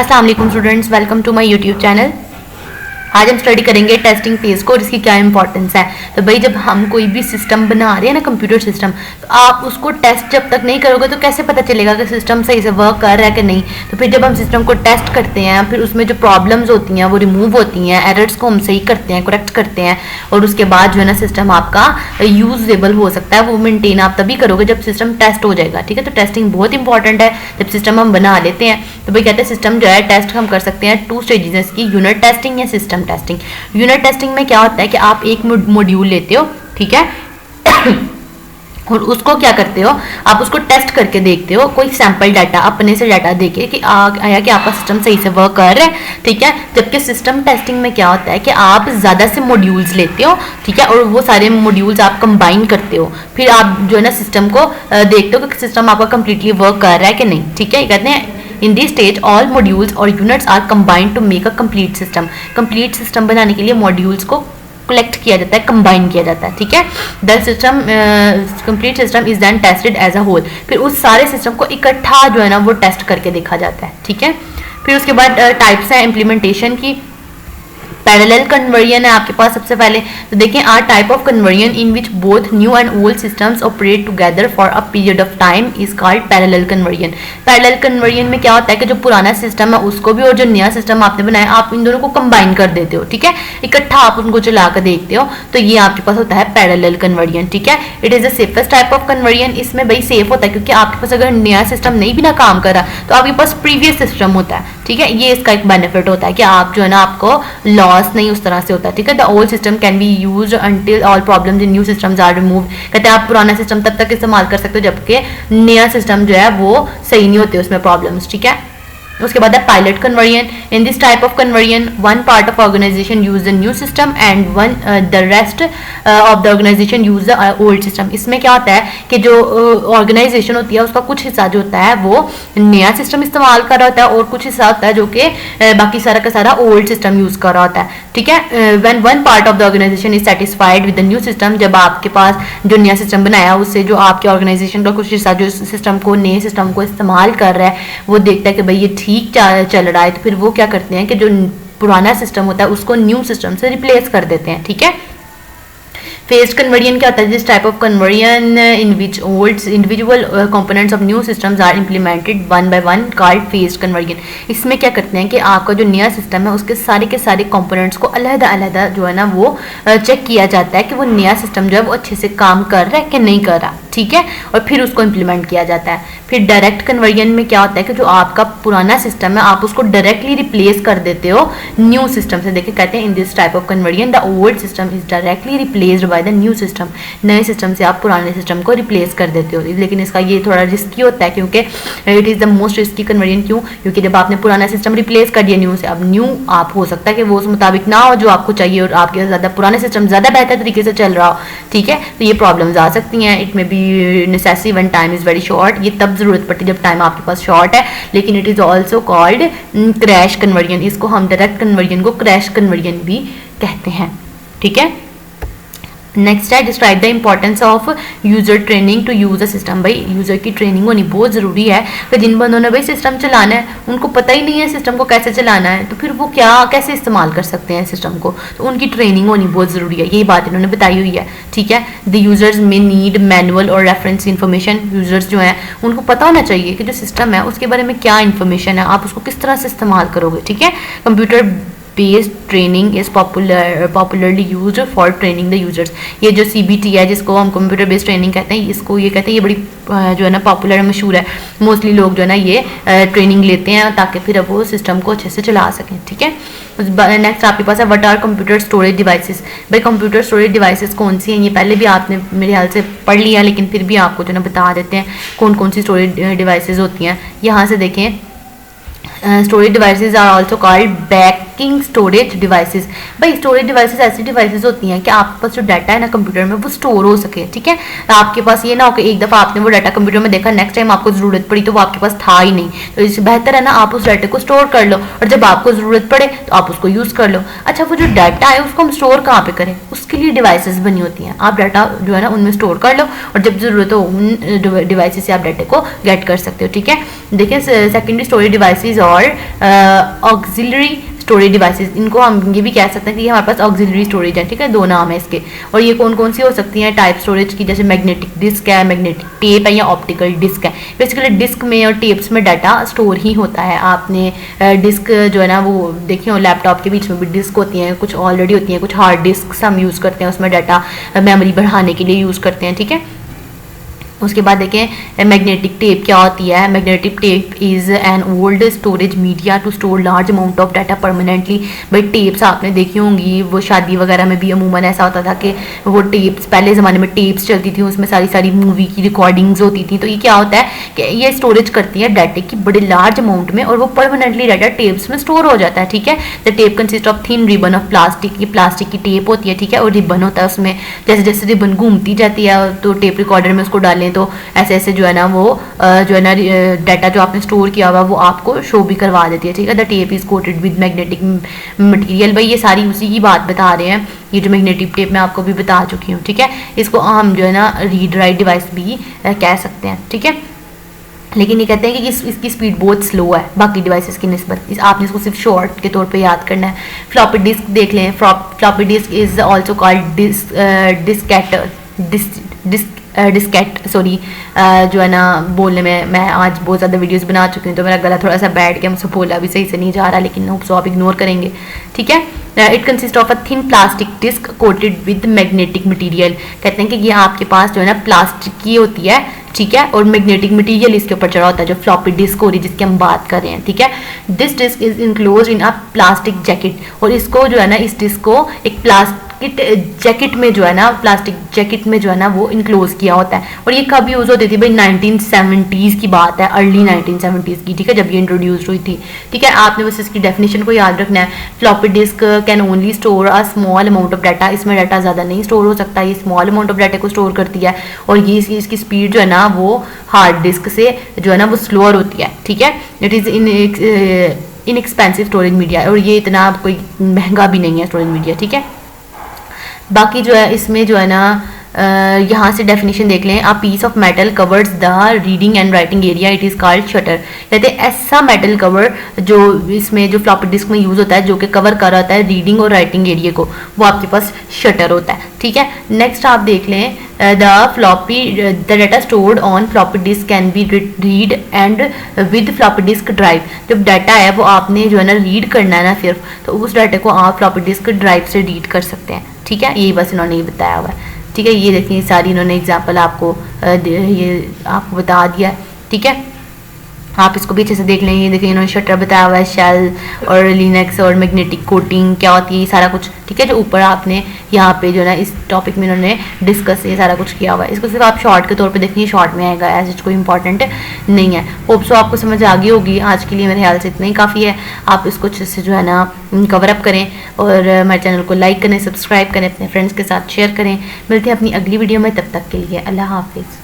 अस्सलाम वालेकुम students, welcome to my YouTube channel. आज हम स्टडी करेंगे टेस्टिंग फेज को और इसकी क्या इंपॉर्टेंस है। तो भाई जब हम कोई भी सिस्टम बना रहे हैं ना, कंप्यूटर सिस्टम, तो आप उसको टेस्ट जब तक नहीं करोगे तो कैसे पता चलेगा कि सिस्टम सही से वर्क कर रहा है कि नहीं। तो फिर जब हम सिस्टम को टेस्ट करते हैं, फिर उसमें जो प्रॉब्लम्स होती हैं वो रिमूव होती हैं, एरर्स को हम सही करते हैं, करेक्ट करते हैं, और उसके बाद जो है ना सिस्टम आपका यूजेबल हो सकता है। वो मेंटेन आप तभी करोगे जब सिस्टम टेस्ट हो जाएगा। ठीक है, तो टेस्टिंग बहुत इंपॉर्टेंट है। जब सिस्टम हम बना लेते हैं तो भाई कहते हैं सिस्टम जो है टेस्ट हम कर सकते हैं 2 स्टेजेस है इसकी, यूनिट टेस्टिंग या सिस्टम टेस्टिंग। यूनिट टेस्टिंग में क्या होता है कि आप एक मॉड्यूल लेते हो, ठीक है और उसको क्या करते हो, आप उसको टेस्ट करके देखते हो, कोई सैंपल डाटा अपने से डाटा देके कि आया कि आपका सिस्टम सही से वर्क कर रहा है। ठीक है, जबकि सिस्टम टेस्टिंग में क्या होता है कि आप ज़्यादा से मॉड्यूल्स लेते हो, ठीक है, और वो सारे मॉड्यूल्स आप कंबाइन करते हो, फिर आप जो है ना सिस्टम को देखते हो कि सिस्टम आपका कंप्लीटली वर्क कर रहा है कि नहीं। ठीक है, कहते हैं in this stage all modules और units are combined to make a complete system. Complete system बनाने के लिए मॉड्यूल्स को कलेक्ट किया जाता है, कंबाइन किया जाता है। ठीक है, the system complete system is then tested as a whole. फिर उस सारे सिस्टम को इकट्ठा जो है ना वो टेस्ट करके देखा जाता है। ठीक है, फिर उसके बाद टाइप्स है इम्प्लीमेंटेशन की। पैरेलल कन्वर्जन है आपके पास सबसे पहले। तो देखें, are type of conversion in which both new and old systems operate together for a period of time is called parallel conversion. Parallel conversion में क्या होता है कि जो पुराना सिस्टम है उसको भी और जो नया सिस्टम आपने बनाया आप इन दोनों को कंबाइन कर देते हो। ठीक है, इकट्ठा आप उनको चला कर देखते हो, तो ये आपके पास होता है पैरेलल कन्वर्जन। ठीक है, it is the safest type of conversion. इसमें भाई सेफ होता है क्योंकि आपके पास अगर नया सिस्टम नहीं भी ना काम कर रहा तो आपके पास प्रीवियस सिस्टम होता है। ठीक है, ये इसका एक बेनिफिट होता है कि आप जो है ना आपको लॉस नहीं उस तरह से होता है। ठीक है, the old system can be used until all problems in new systems are removed. कहते हैं आप पुराना सिस्टम तब तक इस्तेमाल कर सकते हो जबकि नया सिस्टम जो है वो सही नहीं होते उसमें प्रॉब्लम्स। ठीक है, उसके बाद है pilot conversion. In this type of conversion one part of organisation use the new system and one the rest of the organisation use the old system. इसमें क्या होता है कि जो ऑर्गेनाइजेशन होती है उसका कुछ हिस्सा जो होता है वो नया सिस्टम इस्तेमाल कर रहा होता है और कुछ हिस्सा होता है जो कि बाकी सारा का सारा ओल्ड सिस्टम यूज कर रहा होता है। ठीक है, when one part of the organisation is satisfied with the new system, जब आपके पास जो नया सिस्टम बनाया उससे जो आपके ऑर्गेनाइजेशन का कुछ हिस्सा जो सिस्टम को नए सिस्टम को इस्तेमाल कर रहा है वो देखता है कि भाई ये ठीक चल रहा है, तो फिर वो क्या करते हैं कि जो पुराना सिस्टम होता है उसको न्यू सिस्टम से रिप्लेस कर देते हैं। ठीक है, फेज्ड कन्वर्जन क्या होता है, this type of conversion in which old individual components of new systems are implemented one by one called phased conversion. इसमें क्या करते हैं कि आपका जो नया सिस्टम है उसके सारे के सारे कंपोनेंट्स को अलग-अलग जो है ना वो चेक किया जाता है कि वो नया सिस्टम जो है वो अच्छे से काम कर रहा है कि नहीं कर रहा। ठीक है, और फिर उसको इम्प्लीमेंट किया जाता है। फिर डायरेक्ट कन्वर्जन में क्या होता है कि जो आपका पुराना सिस्टम है आप उसको डायरेक्टली रिप्लेस कर देते हो न्यू सिस्टम से। देखिए कहते हैं in this type of conversion the old system is directly replaced by the new system. नए सिस्टम से आप पुराने सिस्टम को रिप्लेस कर देते हो, लेकिन इसका ये थोड़ा रिस्की होता है क्योंकि it is the most risky conversion. क्यों? क्योंकि जब आपने पुराना सिस्टम रिप्लेस कर दिया न्यू से, अब न्यू आप हो सकता है कि वो उस मुताबिक ना हो जो आपको चाहिए और आपके ज़्यादा पुराने सिस्टम ज़्यादा बेहतर तरीके से चल रहा हो। ठीक है, तो ये प्रॉब्लम्स आ सकती हैं। इट में be necessary when time is very short. ये तब ज़रूरत पड़ती है जब टाइम आपके पास शॉर्ट है, लेकिन it is also called crash conversion. इसको हम डायरेक्ट कन्वर्जन को क्रैश कन्वर्जन भी कहते हैं। ठीक है, नेक्स्ट है describe the importance of user training to use a system. भाई यूजर की ट्रेनिंग होनी बहुत ज़रूरी है कि जिन बंदों ने भाई सिस्टम चलाना है उनको पता ही नहीं है सिस्टम को कैसे चलाना है, तो फिर वो कैसे इस्तेमाल कर सकते हैं सिस्टम को, तो उनकी ट्रेनिंग होनी बहुत ज़रूरी है। यही बात इन्होंने बताई हुई है। ठीक है, द यूजर्स में नीड मैनुअल और रेफरेंस इन्फॉर्मेशन। यूजर्स जो हैं उनको पता होना चाहिए कि जो सिस्टम है उसके बारे में क्या इन्फॉर्मेशन है, आप उसको किस तरह से इस्तेमाल करोगे। ठीक है, computer based training is popularly used for training the users. ये जो CBT है जिसको हम कंप्यूटर बेस्ड ट्रेनिंग कहते हैं, इसको ये कहते हैं ये बड़ी जो है ना पॉपुलर है, मशहूर है। मोस्टली लोग जो है ना ये ट्रेनिंग लेते हैं ताकि फिर अब वो सिस्टम को अच्छे से चला सकें। ठीक है, नेक्स्ट आपके पास है what are computer storage devices. भाई कंप्यूटर स्टोरेज डिवाइसेस कौन सी हैं, ये पहले भी आपने मेरे ख्याल से पढ़ लिया, लेकिन फिर भी आपको जो है ना बता देते हैं कौन कौन सी स्टोरेज डिवाइसेस होती हैं। यहाँ से देखें, storage devices are also called back backing storage devices. भाई स्टोरेज डिवाइसेस ऐसी डिवाइसेस होती हैं कि आपके पास जो डाटा है ना कंप्यूटर में वो स्टोर हो सके, ठीक है। आपके पास ये ना हो कि एक दफ़ा आपने वो डाटा कंप्यूटर में देखा, नेक्स्ट टाइम आपको ज़रूरत पड़ी तो वो आपके पास था ही नहीं। तो इससे बेहतर है ना आप उस डाटा को स्टोर कर लो और जब आपको ज़रूरत पड़े तो आप उसको यूज़ कर लो। अच्छा, वो जो डाटा है उसको हम स्टोर कहाँ पे करें, उसके लिए डिवाइसेस बनी होती हैं। आप डाटा जो है ना उनमें स्टोर कर लो और जब ज़रूरत हो उन डिवाइसेस से आप डाटा को गेट कर सकते हो, ठीक है। देखिए सेकेंडरी स्टोरेज डिवाइसेस और ऑक्सिलरी स्टोरेज डिवाइसेस, इनको हम ये भी कह सकते हैं कि हमारे पास ऑक्सिलरी स्टोरेज है, ठीक है, दो नाम है इसके। और ये कौन कौन सी हो सकती हैं टाइप स्टोरेज की, जैसे मैग्नेटिक डिस्क है, मैग्नेटिक टेप है या ऑप्टिकल डिस्क है। बेसिकली डिस्क में और टेप्स में डाटा स्टोर ही होता है। आपने डिस्क जो है ना वो देखिए, लैपटॉप के बीच में भी डिस्क होती हैं, कुछ ऑलरेडी होती हैं, कुछ हार्ड डिस्क हम यूज़ करते हैं, उसमें डाटा मेमोरी बढ़ाने के लिए यूज़ करते हैं, ठीक है। उसके बाद देखें मैग्नेटिक टेप क्या होती है। Magnetic tape is an old storage media to store large amount of data permanently. भाई टेप्स आपने देखी होंगी, वो शादी वगैरह में भी अमूमन ऐसा होता था कि वो टेप्स, पहले ज़माने में टेप्स चलती थी, उसमें सारी सारी मूवी की रिकॉर्डिंग्स होती थी। तो ये क्या होता है कि ये स्टोरेज करती है डाटे की बड़े लार्ज अमाउंट में और वो परमानेंटली डाटा टेप्स में स्टोर हो जाता है, ठीक है। The tape consist of thin ribbon of plastic, ये प्लास्टिक की टेप होती है, ठीक है, और रिबन होता है उसमें। जैसे जैसे रिबन घूमती जाती है तो टेप रिकॉर्डर में उसको डालें तो ऐसे ऐसे जो है ना वो जो है ना डाटा जो आपने स्टोर किया हुआ वो आपको शो भी करवा देती है, ठीक है। The tape is coated with magnetic material. भाई ये सारी उसी की बात बता रहे हैं, ये जो मैग्नेटिक टेप मैं आपको भी बता चुकी हूँ, ठीक है। इसको हम जो है ना रीड राइट डिवाइस भी कह सकते हैं, ठीक है। लेकिन ये कहते हैं कि इसकी स्पीड बहुत स्लो है बाकी डिवाइसेस की निस्बत। आपने इसको सिर्फ शॉर्ट के तौर पे याद करना है। फ्लॉपी डिस्क देख लें। Floppy disk is also called Diskit, sorry जो है ना बोलने में मैं आज बहुत ज़्यादा वीडियोस बना चुकी हूँ तो मेरा गला थोड़ा सा बैठ गया, मुझसे बोला भी सही से नहीं जा रहा, लेकिन होप सो आप इग्नोर करेंगे, ठीक है। It consist of a thin plastic disk coated with magnetic material. कहते हैं कि ये आपके पास जो है ना प्लास्टिक की होती है, ठीक है, और मैग्नेटिक मटेरियल इसके ऊपर चढ़ा होता है, जो फ्लॉपी डिस्क हो रही है जिसकी हम बात कर रहे हैं, ठीक है। This disk is enclose in a plastic jacket, और इसको जो है ना इस डिस्क को एक प्लास्टिक जैकेट में जो है ना, प्लास्टिक जैकेट में जो है ना वो इनक्लोज किया होता है। और ये कब यूज़ होती थी भाई, 1970s की बात है, अर्ली 1970s की, ठीक है, जब ये इंट्रोड्यूस हुई थी, ठीक है। आपने बस इसकी डेफिनेशन को याद रखना है। Floppy disk can only store a small amount of data, इसमें डाटा ज़्यादा नहीं स्टोर हो सकता, ये स्मॉल अमाउंट ऑफ डाटा को स्टोर करती है। और ये इसकी स्पीड जो है ना वो हार्ड डिस्क से जो है ना वो स्लोअर होती है, ठीक है। It is inexpensive storage media, और ये इतना कोई महंगा भी नहीं है स्टोरेज मीडिया, ठीक है। बाकी जो है इसमें जो है ना यहाँ से डेफिनेशन देख लें। A piece of metal covers the reading and writing area, it is called shutter. कहते हैं ऐसा मेटल कवर जो इसमें जो फ्लॉपी डिस्क में यूज़ होता है जो कि कवर कर रहा होता है रीडिंग और राइटिंग एरिया को, वो आपके पास शटर होता है, ठीक है। नेक्स्ट आप देख लें the data stored on floppy disk can be read and with floppy disk drive. जब डाटा है वो आपने जो है ना रीड करना है ना सिर्फ, तो उस डाटा को आप फ्लॉपी डिस्क ड्राइव से रीड कर सकते हैं, ठीक है। यही बस इन्होंने ये बताया हुआ है, ठीक है। ये देखिए सारी इन्होंने एग्जाम्पल आपको ये आपको बता दिया, ठीक है। आप इसको भी अच्छे से देख लें। ये देखिए इन्होंने शटर बताया हुआ है, शेल और लिनक्स और मैग्नेटिक कोटिंग क्या होती है, ये सारा कुछ, ठीक है। जो ऊपर आपने यहाँ पे जो है ना इस टॉपिक में इन्होंने डिस्कस ये सारा कुछ किया हुआ है। इसको सिर्फ आप शॉर्ट के तौर पे देखिए, शॉर्ट में आएगा, ऐसे कोई इंपॉर्टेंट नहीं है। होप सो आपको समझ आ गई होगी। आज के लिए मेरे ख्याल से इतना ही काफ़ी है। आप इसको अच्छे से जो है ना कवर अप करें और हमारे चैनल को लाइक करें, सब्सक्राइब करें, अपने फ्रेंड्स के साथ शेयर करें। मिलते हैं अपनी अगली वीडियो में, तब तक के लिए अल्लाह हाफिज़।